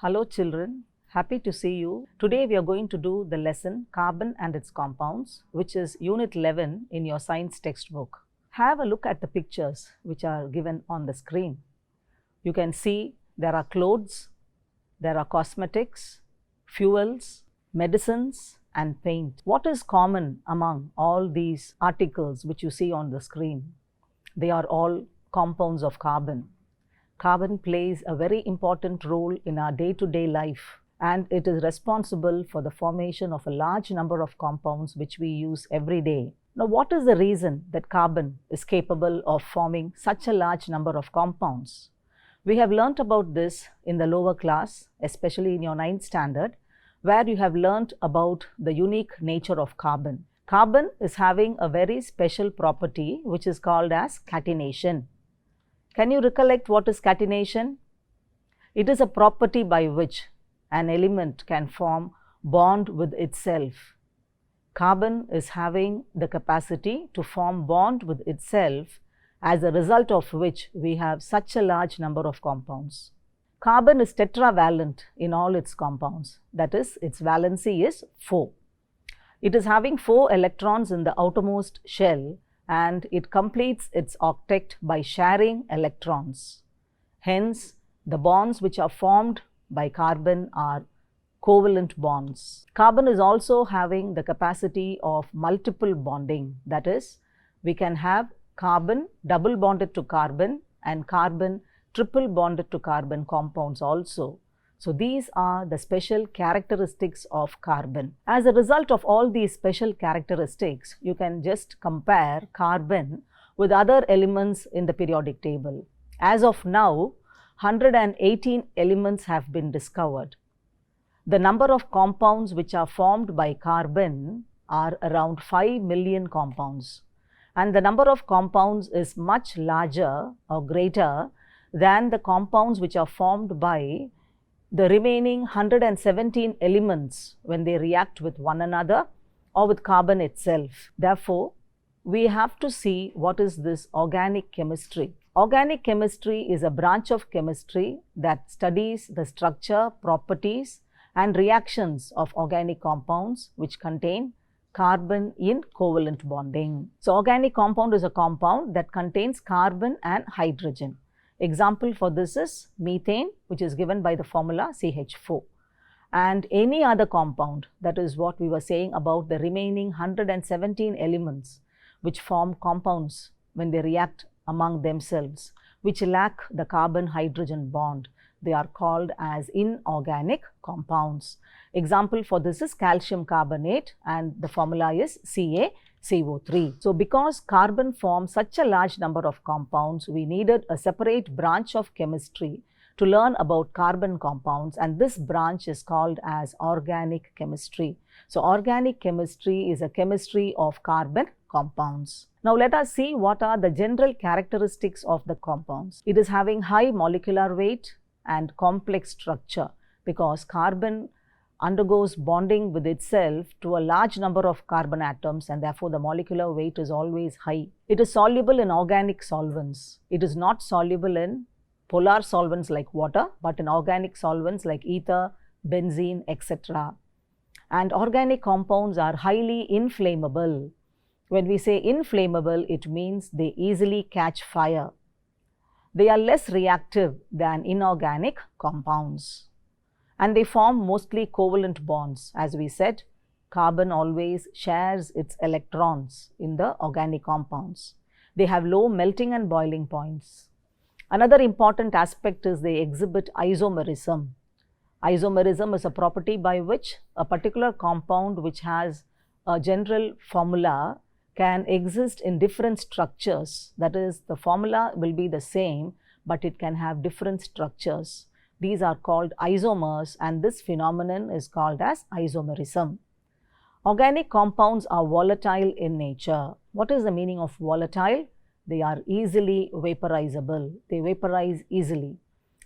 Hello children, happy to see you. Today we are going to do the lesson Carbon and its Compounds, which is Unit 11 in your science textbook. Have a look at the pictures which are given on the screen. You can see there are clothes, there are cosmetics, fuels, medicines and paint. What is common among all these articles which you see on the screen? They are all compounds of carbon. Carbon plays a very important role in our day-to-day life, and it is responsible for the formation of a large number of compounds which we use every day. Now, what is the reason that carbon is capable of forming such a large number of compounds? We have learnt about this in the lower class, especially in your 9th standard, where you have learnt about the unique nature of carbon. Carbon is having a very special property which is called as catenation. Can you recollect what is catenation? It is a property by which an element can form bond with itself. Carbon is having the capacity to form bond with itself, as a result of which we have such a large number of compounds. Carbon is tetravalent in all its compounds, that is, its valency is 4. It is having 4 electrons in the outermost shell, and it completes its octet by sharing electrons. Hence, the bonds which are formed by carbon are covalent bonds. Carbon is also having the capacity of multiple bonding, that is, we can have carbon double bonded to carbon and carbon triple bonded to carbon compounds also. So, these are the special characteristics of carbon. As a result of all these special characteristics, you can just compare carbon with other elements in the periodic table. As of now, 118 elements have been discovered. The number of compounds which are formed by carbon are around 5 million compounds. And the number of compounds is much larger or greater than the compounds which are formed by the remaining 117 elements when they react with one another or with carbon itself. Therefore, we have to see what is this organic chemistry. Organic chemistry is a branch of chemistry that studies the structure, properties and reactions of organic compounds which contain carbon in covalent bonding. So, organic compound is a compound that contains carbon and hydrogen. Example for this is methane, which is given by the formula CH4. And any other compound, that is what we were saying about the remaining 117 elements which form compounds when they react among themselves, which lack the carbon-hydrogen bond. They are called as inorganic compounds. Example for this is calcium carbonate, and the formula is CaCO3. So, because carbon forms such a large number of compounds, we needed a separate branch of chemistry to learn about carbon compounds, and this branch is called as organic chemistry. So, organic chemistry is a chemistry of carbon compounds. Now, let us see what are the general characteristics of the compounds. It is having high molecular weight and complex structure, because carbon undergoes bonding with itself to a large number of carbon atoms, and therefore the molecular weight is always high. It is soluble in organic solvents. It is not soluble in polar solvents like water, but in organic solvents like ether, benzene, etc. And organic compounds are highly inflammable. When we say inflammable, it means they easily catch fire. They are less reactive than inorganic compounds, and they form mostly covalent bonds. As we said, carbon always shares its electrons in the organic compounds. They have low melting and boiling points. Another important aspect is they exhibit isomerism. Isomerism is a property by which a particular compound which has a general formula can exist in different structures. That is, the formula will be the same, but it can have different structures. These are called isomers, and this phenomenon is called as isomerism. Organic compounds are volatile in nature. What is the meaning of volatile? They are easily vaporizable. They vaporize easily,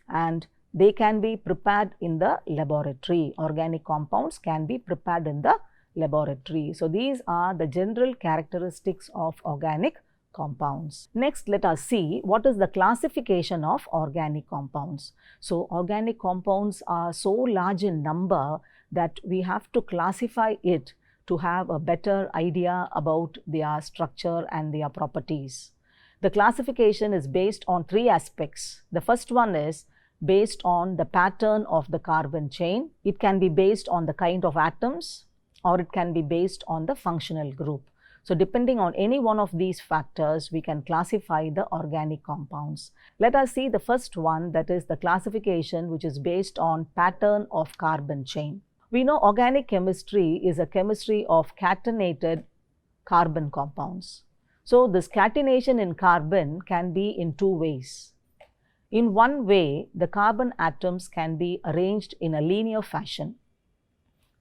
and they can be prepared in the laboratory. Organic compounds can be prepared in the laboratory. So, these are the general characteristics of organic compounds. Next, let us see what is the classification of organic compounds. So, organic compounds are so large in number that we have to classify it to have a better idea about their structure and their properties. The classification is based on three aspects. The first one is based on the pattern of the carbon chain. It can be based on the kind of atoms, or it can be based on the functional group. So, depending on any one of these factors, we can classify the organic compounds. Let us see the first one, that is the classification which is based on pattern of carbon chain. We know organic chemistry is a chemistry of catenated carbon compounds. So, this catenation in carbon can be in two ways. In one way, the carbon atoms can be arranged in a linear fashion.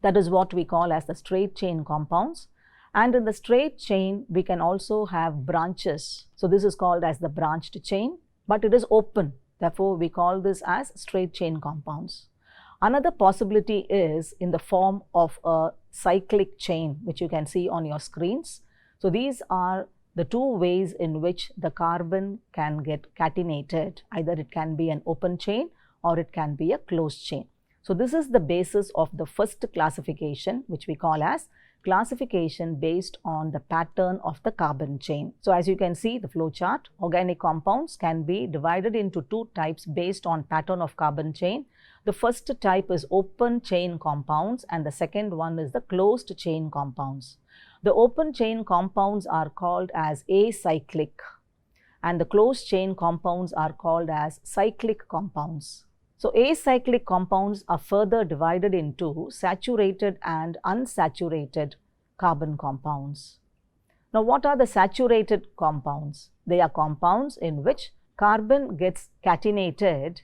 That is what we call as the straight chain compounds. And in the straight chain, we can also have branches. So, this is called as the branched chain, but it is open. Therefore, we call this as straight chain compounds. Another possibility is in the form of a cyclic chain, which you can see on your screens. So, these are the two ways in which the carbon can get catenated. Either it can be an open chain or it can be a closed chain. So, this is the basis of the first classification, which we call as classification based on the pattern of the carbon chain. So, as you can see the flow chart, organic compounds can be divided into two types based on pattern of carbon chain. The first type is open chain compounds and the second one is the closed chain compounds. The open chain compounds are called as acyclic and the closed chain compounds are called as cyclic compounds. So, acyclic compounds are further divided into saturated and unsaturated carbon compounds. Now, what are the saturated compounds? They are compounds in which carbon gets catenated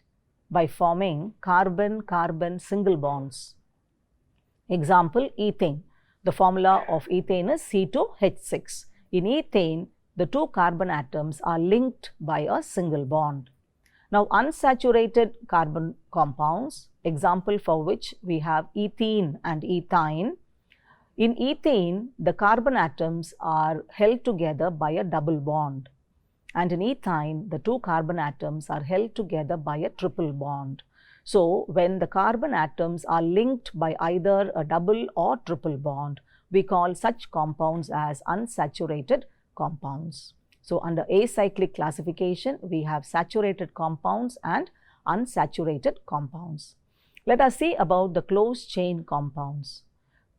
by forming carbon-carbon single bonds. Example, ethane. The formula of ethane is C2H6. In ethane, the two carbon atoms are linked by a single bond. Now, unsaturated carbon compounds, example for which we have ethene and ethine. In ethene, the carbon atoms are held together by a double bond. And in ethine, the two carbon atoms are held together by a triple bond. So, when the carbon atoms are linked by either a double or triple bond, we call such compounds as unsaturated compounds. So, under acyclic classification, we have saturated compounds and unsaturated compounds. Let us see about the closed chain compounds.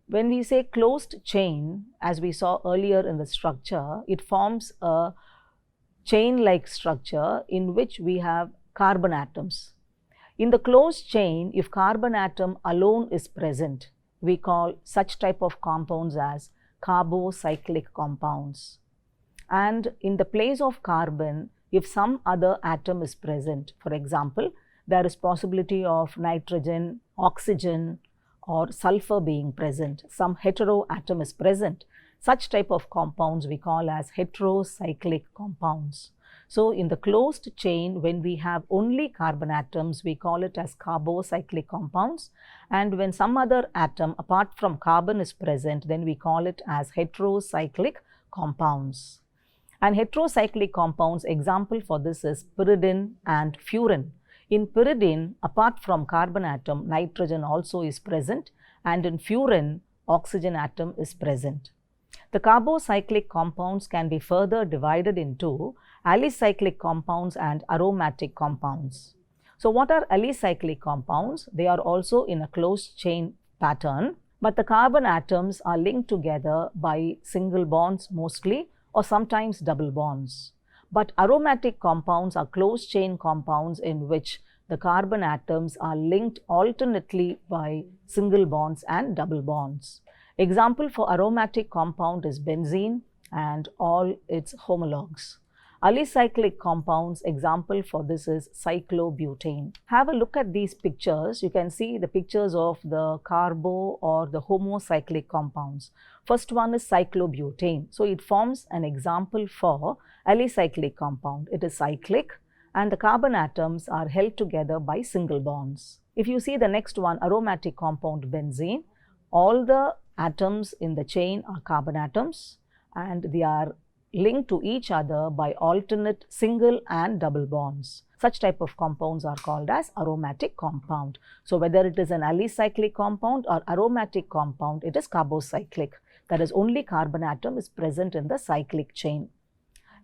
When we say closed chain, as we saw earlier in the structure, it forms a chain-like structure in which we have carbon atoms. In the closed chain, if carbon atom alone is present, we call such type of compounds as carbocyclic compounds. And in the place of carbon, if some other atom is present, for example, there is possibility of nitrogen, oxygen or sulfur being present, some hetero atom is present, such type of compounds we call as heterocyclic compounds. So, in the closed chain, when we have only carbon atoms, we call it as carbocyclic compounds, and when some other atom apart from carbon is present, then we call it as heterocyclic compounds. And heterocyclic compounds, example for this is pyridine and furan. In pyridine, apart from carbon atom, nitrogen also is present, and in furan, oxygen atom is present. The carbocyclic compounds can be further divided into alicyclic compounds and aromatic compounds. So, what are alicyclic compounds? They are also in a closed chain pattern, but the carbon atoms are linked together by single bonds mostly, or sometimes double bonds. But aromatic compounds are closed chain compounds in which the carbon atoms are linked alternately by single bonds and double bonds. Example for aromatic compound is benzene and all its homologues. Alicyclic compounds, example for this is cyclobutane. Have a look at these pictures. You can see the pictures of the carbo or the homocyclic compounds. First one is cyclobutane. So, it forms an example for alicyclic compound. It is cyclic and the carbon atoms are held together by single bonds. If you see the next one, aromatic compound benzene, all the atoms in the chain are carbon atoms and they are linked to each other by alternate single and double bonds. Such type of compounds are called as aromatic compound. So whether it is an alicyclic compound or aromatic compound, it is carbocyclic. That is, only carbon atom is present in the cyclic chain.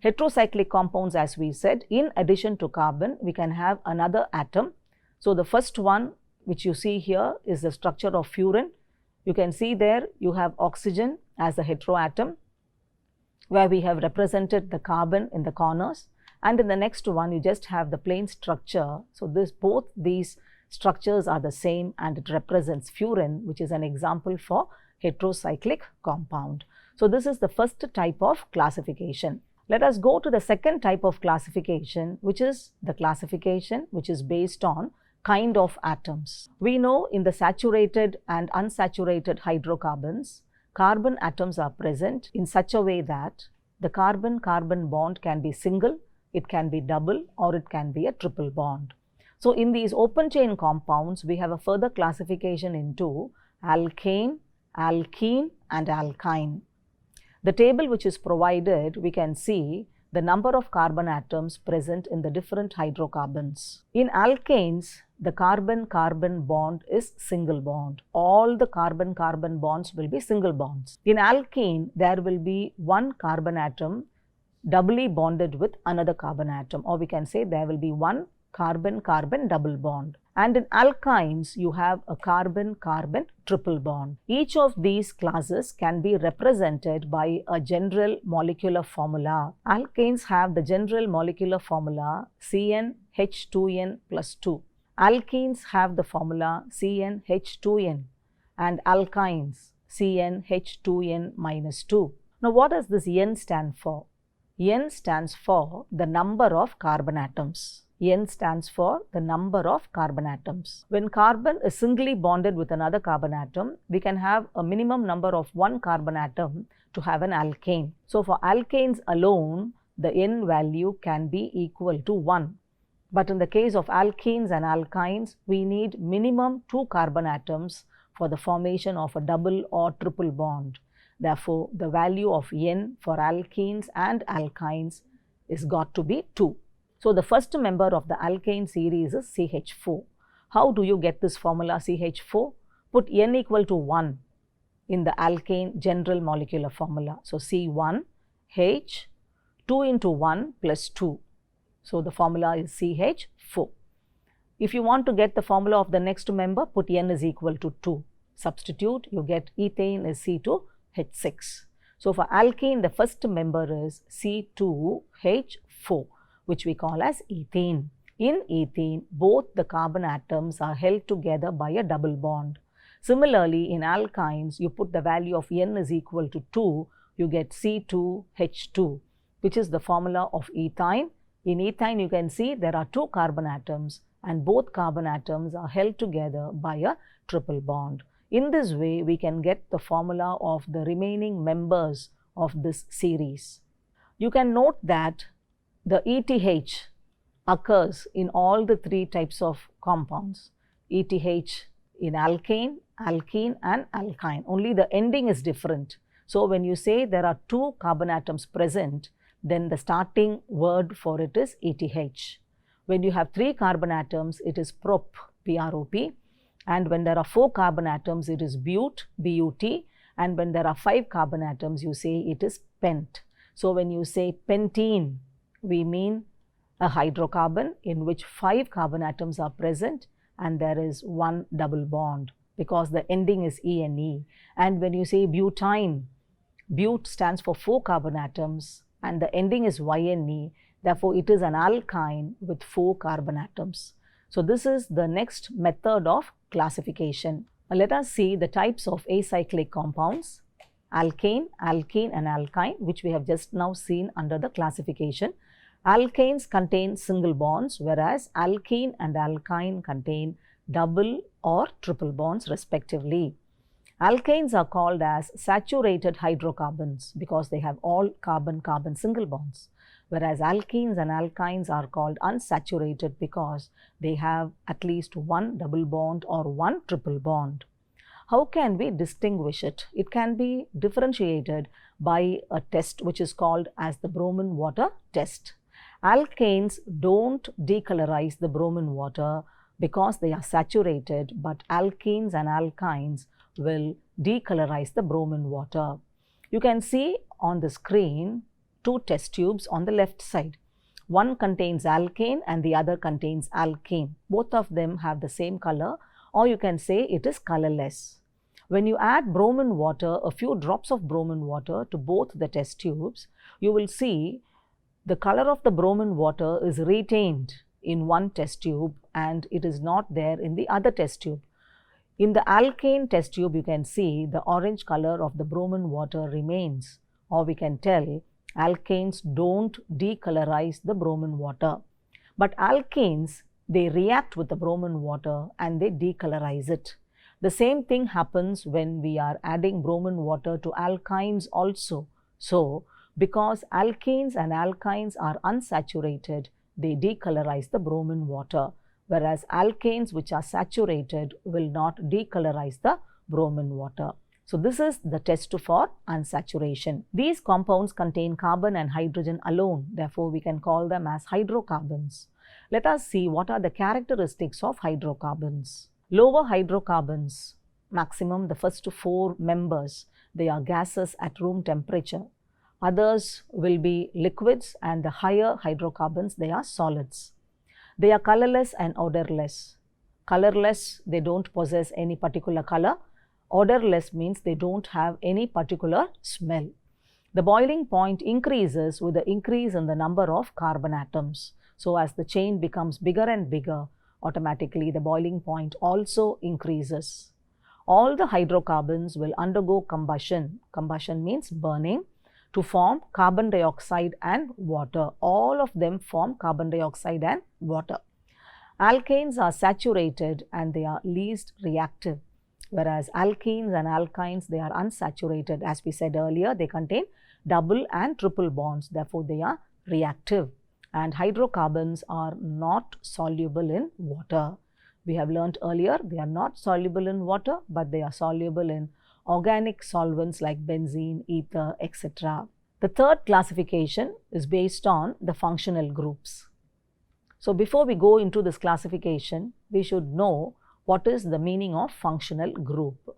Heterocyclic compounds, as we said, in addition to carbon, we can have another atom. So the first one which you see here is the structure of furan. You can see there you have oxygen as a heteroatom, where we have represented the carbon in the corners, and in the next one you just have the plain structure. So both these structures are the same, and it represents furan, which is an example for heterocyclic compound. So this is the first type of classification. Let us go to the second type of classification, which is the classification which is based on kind of atoms. We know in the saturated and unsaturated hydrocarbons, carbon atoms are present in such a way that the carbon-carbon bond can be single, it can be double, or it can be a triple bond. So in these open chain compounds, we have a further classification into alkane, alkene, and alkyne. The table which is provided, we can see the number of carbon atoms present in the different hydrocarbons. In alkanes, the carbon-carbon bond is single bond. All the carbon-carbon bonds will be single bonds. In alkene, there will be one carbon atom doubly bonded with another carbon atom, or we can say there will be one carbon-carbon double bond. And in alkynes, you have a carbon-carbon triple bond. Each of these classes can be represented by a general molecular formula. Alkanes have the general molecular formula CnH2n plus 2. Alkenes have the formula CnH2n, and alkynes CnH2n minus 2. Now, what does this N stand for? N stands for the number of carbon atoms. N stands for the number of carbon atoms. When carbon is singly bonded with another carbon atom, we can have a minimum number of one carbon atom to have an alkane. So for alkanes alone, the N value can be equal to 1. But in the case of alkenes and alkynes, we need minimum 2 carbon atoms for the formation of a double or triple bond. Therefore, the value of N for alkenes and alkynes is got to be 2. So the first member of the alkane series is CH4. How do you get this formula CH4? Put N equal to 1 in the alkane general molecular formula. So C1H, 2 into 1 plus 2. So the formula is CH4. If you want to get the formula of the next member, put N is equal to 2. Substitute, you get ethane is C2H6. So for alkene, the first member is C2H4, which we call as ethene. In ethene, both the carbon atoms are held together by a double bond. Similarly, in alkynes, you put the value of N is equal to 2, you get C2H2, which is the formula of ethyne. In ethyne, you can see there are 2 carbon atoms, and both carbon atoms are held together by a triple bond. In this way, we can get the formula of the remaining members of this series. You can note that the ETH occurs in all the 3 types of compounds. ETH in alkane, alkene, and alkyne. Only the ending is different. So when you say there are 2 carbon atoms present, then the starting word for it is ETH. When you have 3 carbon atoms, it is prop, P-R-O-P. And when there are 4 carbon atoms, it is but, B-U-T. And when there are 5 carbon atoms, you say it is pent. So when you say pentene, we mean a hydrocarbon in which 5 carbon atoms are present and there is 1 double bond, because the ending is E-N-E. And when you say butane, but stands for 4 carbon atoms and the ending is Y-N-E. Therefore, it is an alkyne with 4 carbon atoms. So this is the next method of classification. Now let us see the types of acyclic compounds: alkane, alkene, and alkyne, which we have just now seen under the classification. Alkanes contain single bonds, whereas alkene and alkyne contain double or triple bonds respectively. Alkanes are called as saturated hydrocarbons because they have all carbon-carbon single bonds, whereas alkenes and alkynes are called unsaturated because they have at least 1 double bond or 1 triple bond. How can we distinguish it? It can be differentiated by a test which is called as the Bromin water test. Alkanes don't decolorize the Bromin water because they are saturated, but alkenes and alkynes will decolorize the Bromin water. You can see on the screen two test tubes on the left side. One contains alkane and the other contains alkene. Both of them have the same color, or you can say it is colorless. When you add Bromin water, a few drops of Bromin water to both the test tubes, you will see the color of the Bromin water is retained in one test tube and it is not there in the other test tube. In the alkane test tube, you can see the orange color of the Bromin water remains, or we can tell alkanes don't decolorize the Bromin water. But alkenes, they react with the Bromin water and they decolorize it. The same thing happens when we are adding Bromin water to alkynes also. So, because alkenes and alkynes are unsaturated, they decolorize the Bromin water, whereas alkanes which are saturated will not decolorize the Bromin water. So, this is the test for unsaturation. These compounds contain carbon and hydrogen alone, therefore, we can call them as hydrocarbons. Let us see what are the characteristics of hydrocarbons. Lower hydrocarbons, maximum the first 4 members, they are gases at room temperature. Others will be liquids, and the higher hydrocarbons, they are solids. They are colorless and odorless. Colorless, they don't possess any particular color. Odorless means they don't have any particular smell. The boiling point increases with the increase in the number of carbon atoms. So, as the chain becomes bigger and bigger, automatically the boiling point also increases. All the hydrocarbons will undergo combustion. Combustion means burning, to form carbon dioxide and water. All of them form carbon dioxide and water. Alkanes are saturated and they are least reactive, whereas alkenes and alkynes, they are unsaturated. As we said earlier, they contain double and triple bonds, therefore they are reactive. And hydrocarbons are not soluble in water. We have learnt earlier, they are not soluble in water, but they are soluble in organic solvents like benzene, ether, etc. The third classification is based on the functional groups. So, before we go into this classification, we should know what is the meaning of functional group.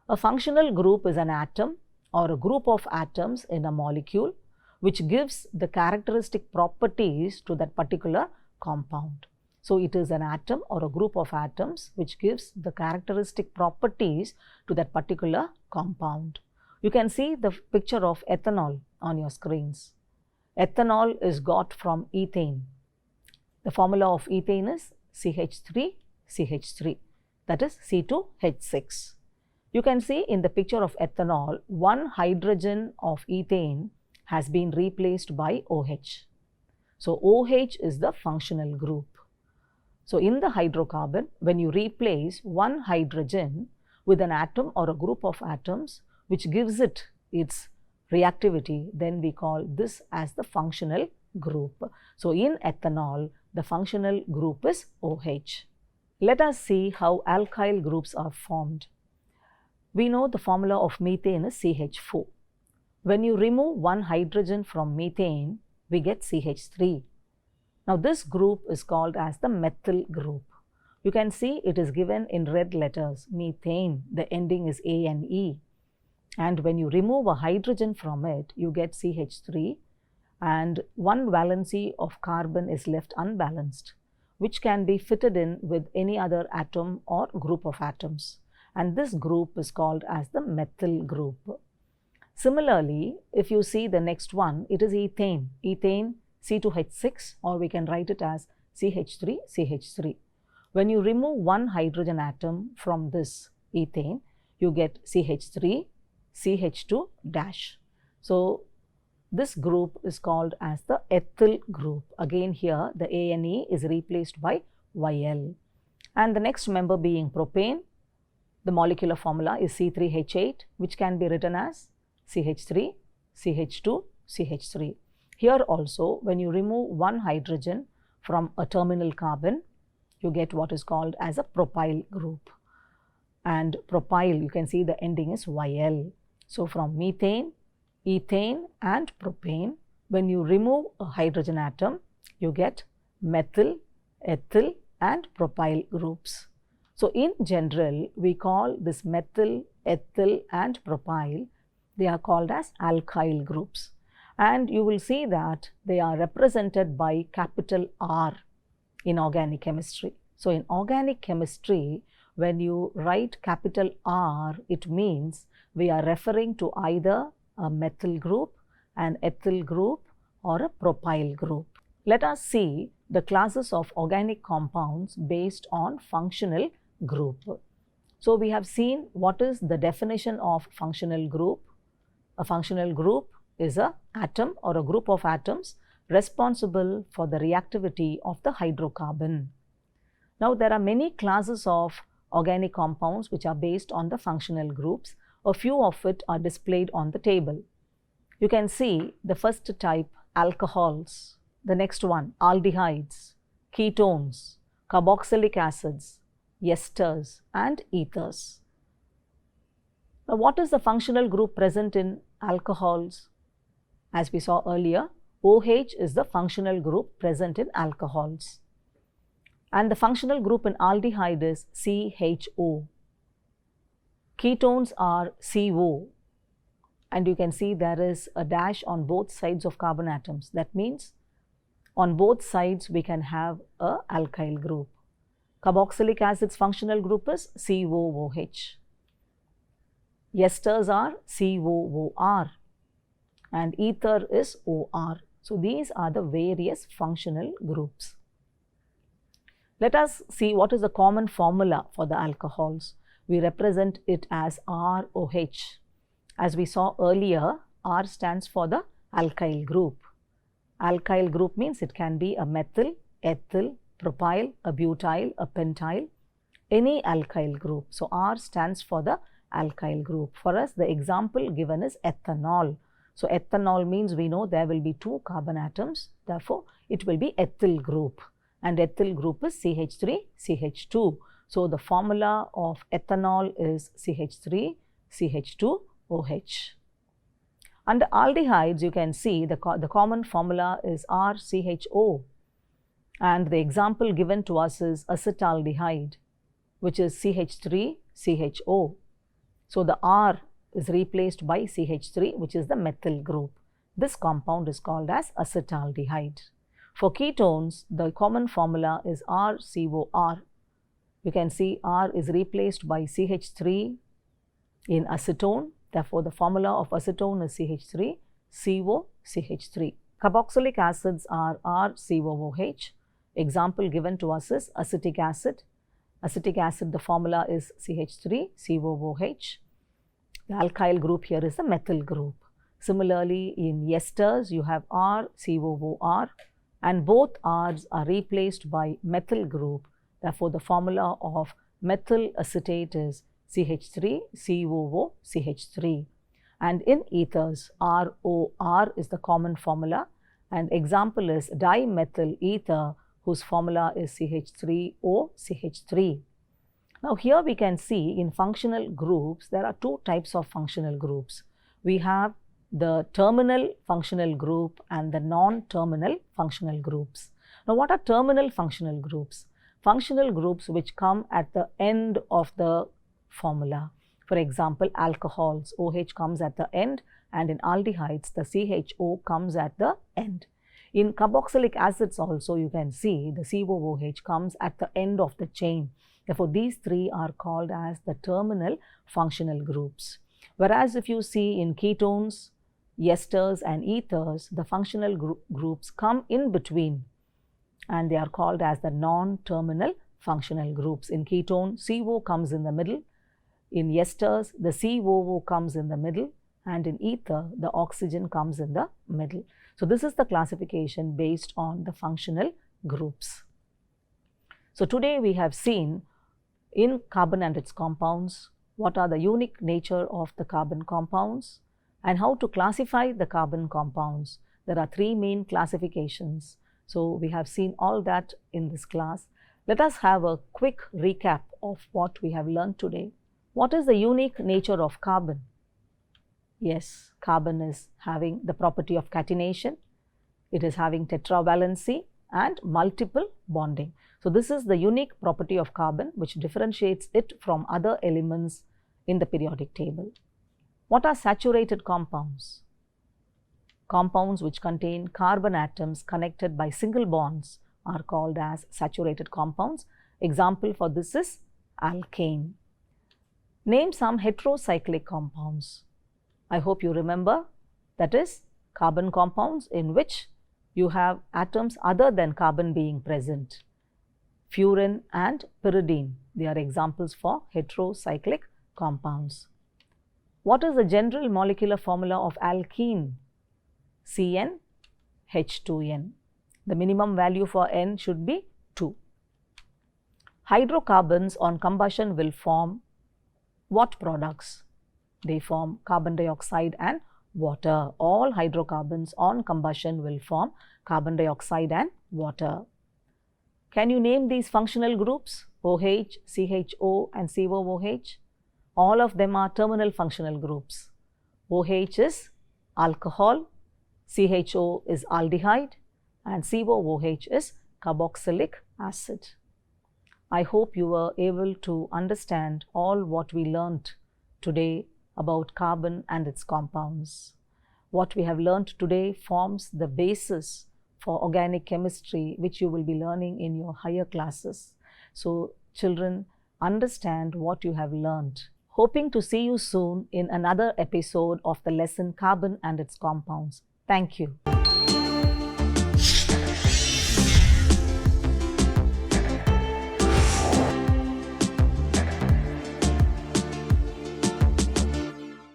A functional group is an atom or a group of atoms in a molecule which gives the characteristic properties to that particular compound. So, it is an atom or a group of atoms which gives the characteristic properties to that particular compound. You can see the picture of ethanol on your screens. Ethanol is got from ethane. The formula of ethane is CH3CH3, that is C2H6. You can see in the picture of ethanol, one hydrogen of ethane has been replaced by OH. So, OH is the functional group. So, in the hydrocarbon, when you replace one hydrogen with an atom or a group of atoms which gives it its reactivity, then we call this as the functional group. So, in ethanol, the functional group is OH. Let us see how alkyl groups are formed. We know the formula of methane is CH4. When you remove one hydrogen from methane, we get CH3. Now, this group is called as the methyl group. You can see it is given in red letters, methane, the ending is A and E. And when you remove a hydrogen from it, you get CH3, and one valency of carbon is left unbalanced, which can be fitted in with any other atom or group of atoms. And this group is called as the methyl group. Similarly, if you see the next one, it is ethane. Ethane C2H6, or we can write it as CH3CH3. When you remove one hydrogen atom from this ethane, you get CH3, CH2 dash. So, this group is called as the ethyl group. Again here, the A and E is replaced by YL. And the next member being propane, the molecular formula is C3H8, which can be written as CH3, CH2, CH3. Here also, when you remove one hydrogen from a terminal carbon, you get what is called as a propyl group. And propyl, you can see the ending is YL. So, from methane, ethane and propane. When you remove a hydrogen atom, you get methyl, ethyl and propyl groups. So in general, we call this methyl, ethyl and propyl, they are called as alkyl groups. And you will see that they are represented by capital R in organic chemistry. So in organic chemistry, when you write capital R, it means we are referring to either a methyl group, an ethyl group or a propyl group. Let us see the classes of organic compounds based on functional group. So we have seen what is the definition of functional group. A functional group is an atom or a group of atoms responsible for the reactivity of the hydrocarbon. Now there are many classes of organic compounds which are based on the functional groups. A few of it are displayed on the table. You can see the first type, alcohols, the next one, aldehydes, ketones, carboxylic acids, esters and ethers. Now what is the functional group present in alcohols? As we saw earlier, OH is the functional group present in alcohols. And the functional group in aldehyde is CHO. Ketones are CO. And you can see there is a dash on both sides of carbon atoms. That means on both sides we can have a alkyl group. Carboxylic acid's functional group is COOH. Esters are COOR and ether is OR. So these are the various functional groups. Let us see what is the common formula for the alcohols. We represent it as ROH. As we saw earlier, R stands for the alkyl group. Alkyl group means it can be a methyl, ethyl, propyl, a butyl, a pentyl, any alkyl group. So R stands for the alkyl group. For us, the example given is ethanol. So ethanol means we know there will be two carbon atoms. Therefore, it will be ethyl group. And ethyl group is CH3, CH2. So the formula of ethanol is CH3, CH2OH. Under aldehydes, you can see the common formula is RCHO. And the example given to us is acetaldehyde, which is CH3CHO. So the R is replaced by CH3, which is the methyl group. This compound is called as acetaldehyde. For ketones, the common formula is RCOR. You can see R is replaced by CH3 in acetone. Therefore, the formula of acetone is CH3COCH3. Carboxylic acids are RCOOH. Example given to us is acetic acid. Acetic acid, the formula is CH3COOH. The alkyl group here is the methyl group. Similarly, in esters, you have RCOOR and both R's are replaced by methyl group. Therefore, the formula of methyl acetate is CH3COOCH3. And in ethers, ROR is the common formula, and example is dimethyl ether, whose formula is CH3OCH3. Now here we can see in functional groups, there are two types of functional groups. We have the terminal functional group and the non-terminal functional groups. Now what are terminal functional groups? Functional groups which come at the end of the formula. For example, alcohols, OH comes at the end, and in aldehydes, the CHO comes at the end. In carboxylic acids also, you can see the COOH comes at the end of the chain. Therefore, these three are called as the terminal functional groups. Whereas if you see in ketones, esters and ethers, the functional groups come in between and they are called as the non-terminal functional groups. In ketone, CO comes in the middle. In esters, the COO comes in the middle, and in ether, the oxygen comes in the middle. So this is the classification based on the functional groups. So today we have seen in carbon and its compounds, what are the unique nature of the carbon compounds and how to classify the carbon compounds. There are three main classifications. So we have seen all that in this class. Let us have a quick recap of what we have learned today. What is the unique nature of carbon? Yes, carbon is having the property of catenation. It is having tetravalency and multiple bonding. So this is the unique property of carbon which differentiates it from other elements in the periodic table. What are saturated compounds? Compounds which contain carbon atoms connected by single bonds are called as saturated compounds. Example for this is alkane. Name some heterocyclic compounds. I hope you remember, that is carbon compounds in which you have atoms other than carbon being present. Furan and pyridine, they are examples for heterocyclic compounds. What is the general molecular formula of alkene? CnH2n. The minimum value for N should be 2. Hydrocarbons on combustion will form what products? They form carbon dioxide and water. All hydrocarbons on combustion will form carbon dioxide and water. Can you name these functional groups? OH, CHO and COOH. All of them are terminal functional groups. OH is alcohol, CHO is aldehyde and COOH is carboxylic acid. I hope you were able to understand all what we learnt today about carbon and its compounds. What we have learnt today forms the basis for organic chemistry, which you will be learning in your higher classes. So children, understand what you have learnt. Hoping to see you soon in another episode of the lesson Carbon and its Compounds. Thank you.